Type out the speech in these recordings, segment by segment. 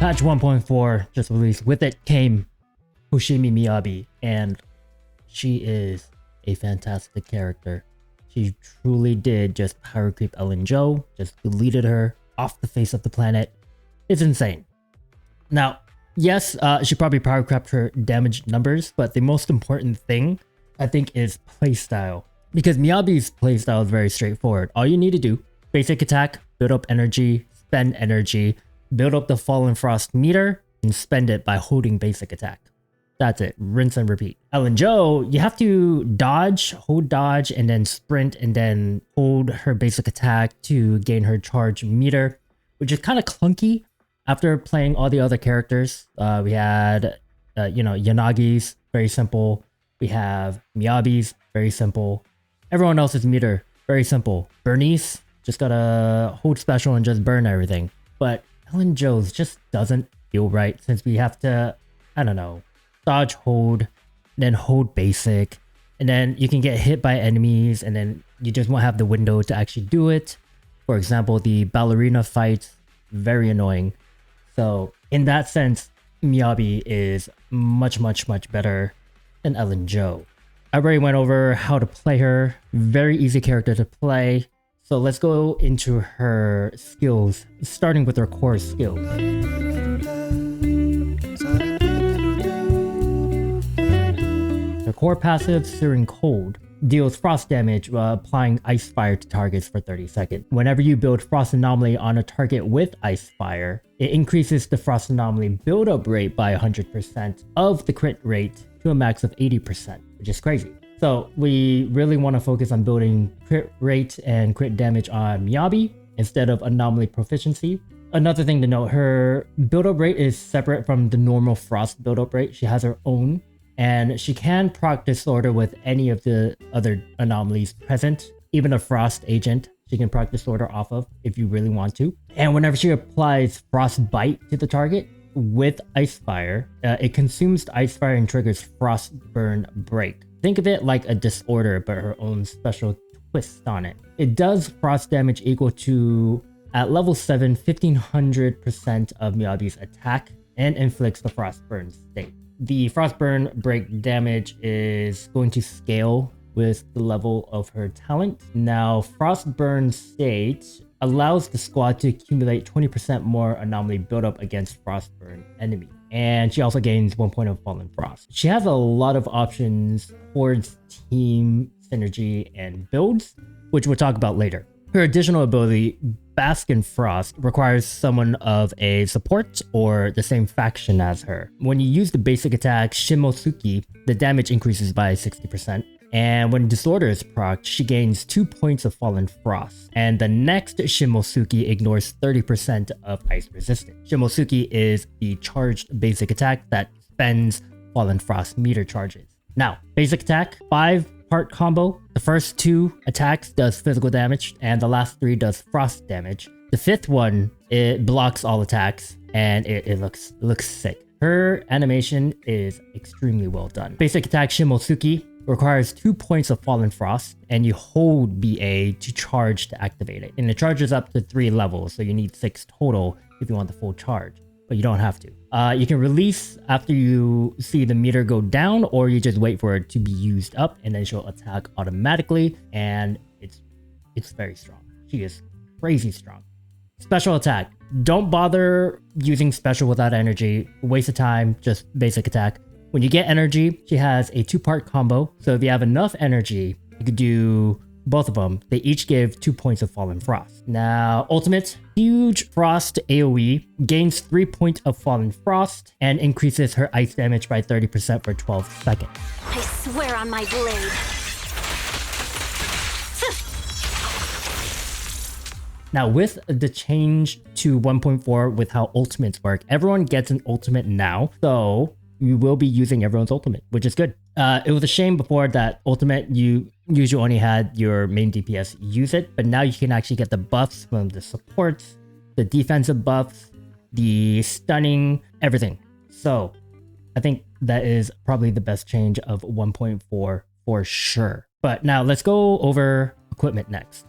Patch 1.4 just released. With it came Hoshimi Miyabi, and she is a fantastic character. She truly did just power creep Ellen Jo, just deleted her off the face of the planet. It's insane. Now, yes, she probably power crept her damage numbers, but the most important thing, I think, is playstyle. Because Miyabi's playstyle is very straightforward. All you need to do, basic attack, build up energy, spend energy, build up the Fallen Frost meter, and spend it by holding basic attack. That's it. Rinse and repeat. Ellen Jo, you have to dodge, hold dodge, and then sprint, and then hold her basic attack to gain her charge meter, which is kind of clunky after playing all the other characters. We had, Yanagi's, very simple. We have Miyabi's, very simple. Everyone else's meter, very simple. Bernice, just gotta hold special and just burn everything. But Ellen Jo's just doesn't feel right since we have to, I don't know, dodge, hold, then hold basic, and then you can get hit by enemies, and then you just won't have the window to actually do it. For example, the ballerina fights, very annoying. So in that sense, Miyabi is much better than Ellen Jo. I already went over how to play her. Very easy character to play. So let's go into her skills, starting with her core skills. The core passive, Searing Cold, deals frost damage while applying ice fire to targets for 30 seconds. Whenever you build frost anomaly on a target with ice fire, it increases the frost anomaly buildup rate by 100% of the crit rate to a max of 80%, which is crazy. So we really want to focus on building crit rate and crit damage on Miyabi instead of anomaly proficiency. Another thing to note, her buildup rate is separate from the normal frost buildup rate. She has her own, and she can proc Disorder with any of the other anomalies present. Even a frost agent she can proc Disorder off of if you really want to. And whenever she applies Frost Bite to the target with Ice Fire, it consumes the Ice Fire and triggers Frost Burn Break. Think of it like a Disorder, but her own special twist on it. It does frost damage equal to, at level 7, 1500% of Miyabi's attack, and inflicts the Frostburn state. The Frostburn break damage is going to scale with the level of her talent. Now, Frostburn state allows the squad to accumulate 20% more anomaly buildup against Frostburn enemy. And she also gains 1 point of Fallen Frost. She has a lot of options towards team synergy and builds, which we'll talk about later. Her additional ability, Bask in Frost, requires someone of a support or the same faction as her. When you use the basic attack Shimosuki, the damage increases by 60%. And when Disorder is procced, she gains 2 points of Fallen Frost. And the next Shimosuki ignores 30% of ice resistance. Shimosuki is the charged basic attack that spends Fallen Frost meter charges. Now, basic attack, 5-part combo. The first 2 attacks does physical damage, and the last 3 does frost damage. The 5th one, it blocks all attacks, and it looks sick. Her animation is extremely well done. Basic attack Shimosuki requires 2 points of Fallen Frost, and you hold BA to charge to activate it. And it charges up to 3 levels, so you need 6 total if you want the full charge, but you don't have to. You can release after you see the meter go down, or you just wait for it to be used up, and then she'll attack automatically, and it's very strong. She is crazy strong. Special attack. Don't bother using special without energy. Waste of time, just basic attack. When you get energy, she has a 2-part combo. So if you have enough energy, you could do both of them. They each give 2 points of Fallen Frost. Now, ultimate, huge frost AoE, gains 3 points of Fallen Frost, and increases her ice damage by 30% for 12 seconds. I swear on my blade. Now, with the change to 1.4 with how ultimates work, everyone gets an ultimate now. So you will be using everyone's ultimate, which is good. It was a shame before that ultimate, you usually only had your main DPS use it, but now you can actually get the buffs from the supports, the defensive buffs, the stunning, everything. So I think that is probably the best change of 1.4 for sure. But now let's go over equipment next.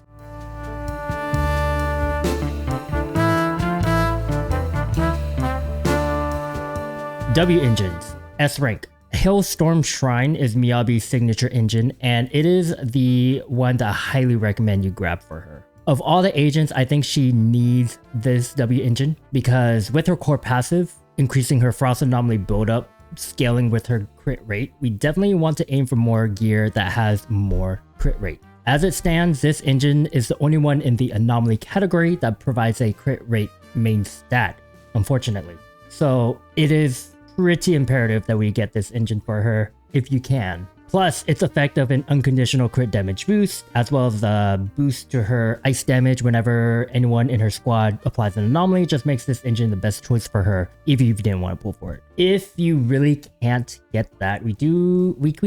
W engines. S rank. Hailstorm Shrine is Miyabi's signature engine, and it is the one that I highly recommend you grab for her. Of all the agents, I think she needs this W engine because with her core passive, increasing her Frost Anomaly buildup, scaling with her crit rate, we definitely want to aim for more gear that has more crit rate. As it stands, this engine is the only one in the Anomaly category that provides a crit rate main stat, unfortunately. So it is pretty imperative that we get this engine for her if you can. Plus, its effect of an unconditional crit damage boost, as well as the boost to her ice damage whenever anyone in her squad applies an anomaly, just makes this engine the best choice for her if you didn't want to pull for it. If you really can't get that, we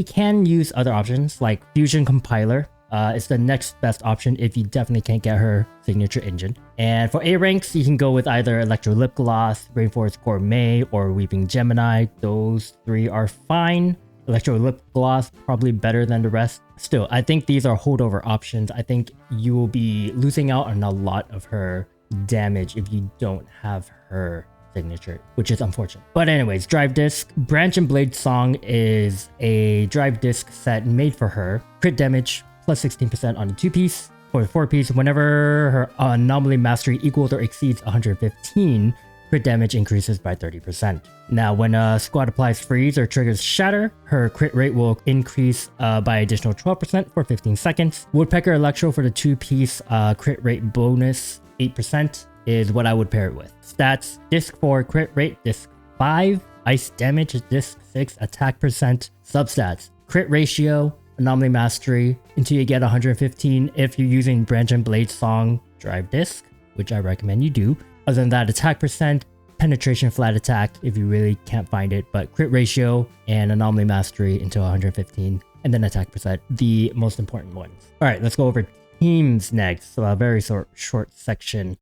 can use other options like Fusion Compiler. It's the next best option if you definitely can't get her signature engine. And for A ranks, you can go with either Electro Lip Gloss, Rainforest Gourmet, or Weeping Gemini. Those three are fine. Electro Lip Gloss probably better than the rest. Still, I think these are holdover options. I think you will be losing out on a lot of her damage if you don't have her signature, which is unfortunate. But anyways, Drive Disc. Branch and Blade Song is a Drive Disc set made for her. Crit damage plus 16% on the 2-piece. For the 4-piece, whenever her Anomaly Mastery equals or exceeds 115, crit damage increases by 30%. Now, when a squad applies Freeze or triggers Shatter, her crit rate will increase by additional 12% for 15 seconds. Woodpecker Electro for the 2-piece crit rate bonus 8% is what I would pair it with. Stats: Disc 4 crit rate, Disc 5 ice damage, Disc 6 attack percent. Substats: crit ratio, Anomaly Mastery until you get 115 if you're using Branch and Blade Song Drive Disc, which I recommend you do. Other than that, attack percent, penetration flat attack if you really can't find it, but crit ratio and Anomaly Mastery until 115, and then attack percent, the most important ones. All right, let's go over teams next. So a very short section.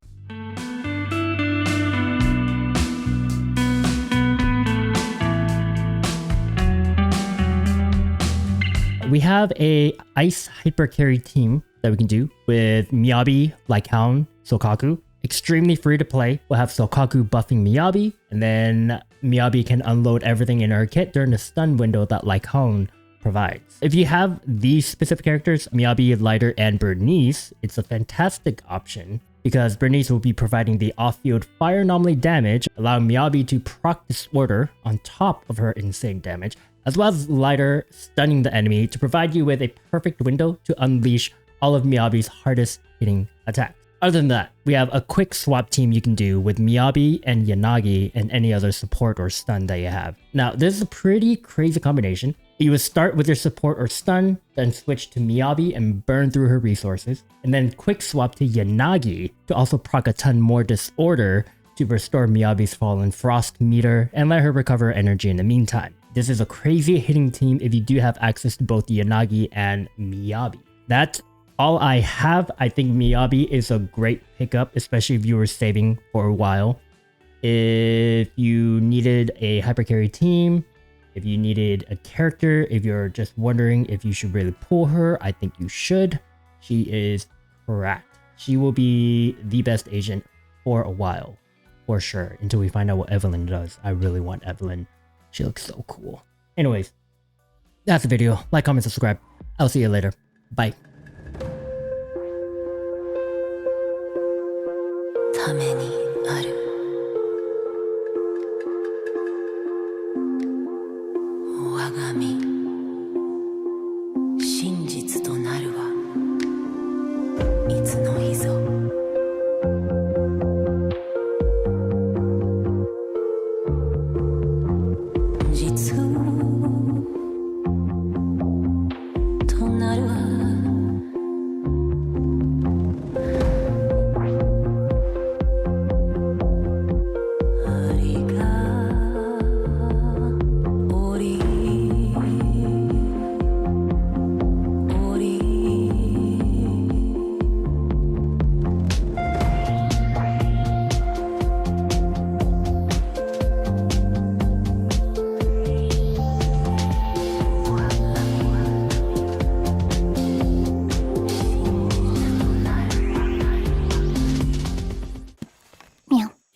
We have a Ice Hyper Carry team that we can do with Miyabi, Lycaon, Sokaku. Extremely free to play. We'll have Sokaku buffing Miyabi, and then Miyabi can unload everything in her kit during the stun window that Lycaon provides. If you have these specific characters, Miyabi, Lighter, and Bernice, it's a fantastic option because Bernice will be providing the off-field fire anomaly damage, allowing Miyabi to proc Disorder on top of her insane damage, as well as Lighter stunning the enemy to provide you with a perfect window to unleash all of Miyabi's hardest hitting attacks. Other than that, we have a quick swap team you can do with Miyabi and Yanagi and any other support or stun that you have. Now, this is a pretty crazy combination. You would start with your support or stun, then switch to Miyabi and burn through her resources, and then quick swap to Yanagi to also proc a ton more Disorder to restore Miyabi's fallen frost meter and let her recover energy in the meantime. This is a crazy hitting team if you do have access to both Yanagi and Miyabi. That's all I have. I think Miyabi is a great pickup, especially if you were saving for a while. If you needed a hypercarry team, if you needed a character, if you're just wondering if you should really pull her, I think you should. She is correct. She will be the best agent for a while, for sure, until we find out what Evelyn does. I really want Evelyn. She looks so cool. Anyways, that's the video. Like, comment, subscribe. I'll see you later. Bye. ためになる